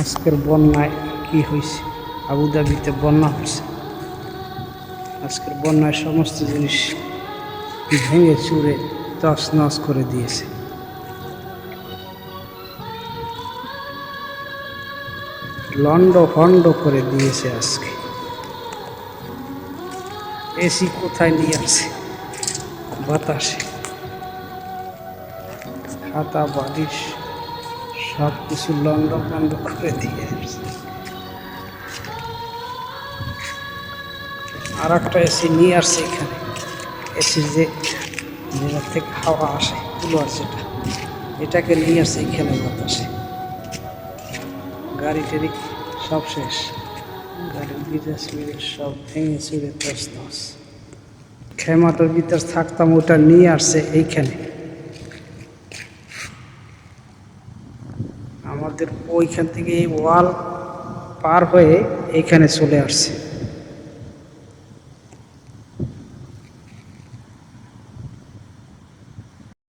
আজকের বন্যায় কি হয়েছে? আবুধাবিতে বন্যা হয়েছে। আজকের বন্যায় সমস্ত জিনিস ভেঙে চুরে তছনছ করে দিয়েছে। লন্ড ভন্ড করে দিয়েছে। আজকে এসি কোথায় নিয়ে আসছে? বাতাসে খাতা বালিশ সব কিছু লন্ড ভন্ড করে দিয়ে আসছে। আর একটা এসি নিয়ে আসছে এখানে। এসির যেটা থেকে হাওয়া আসে কুলার এটাকে নিয়ে আসছে এখানে বাতাসে। গাড়ি টাড়ি সব শেষ। গাড়ির গিজাস সব ভেঙে চুরে তছনছ। খেমাটোর ভিতর থাকতাম, ওটা নিয়ে আসছে এইখানে। আমাদের ওইখান থেকে এই ওয়াল পার হয়ে এইখানে চলে আসছে।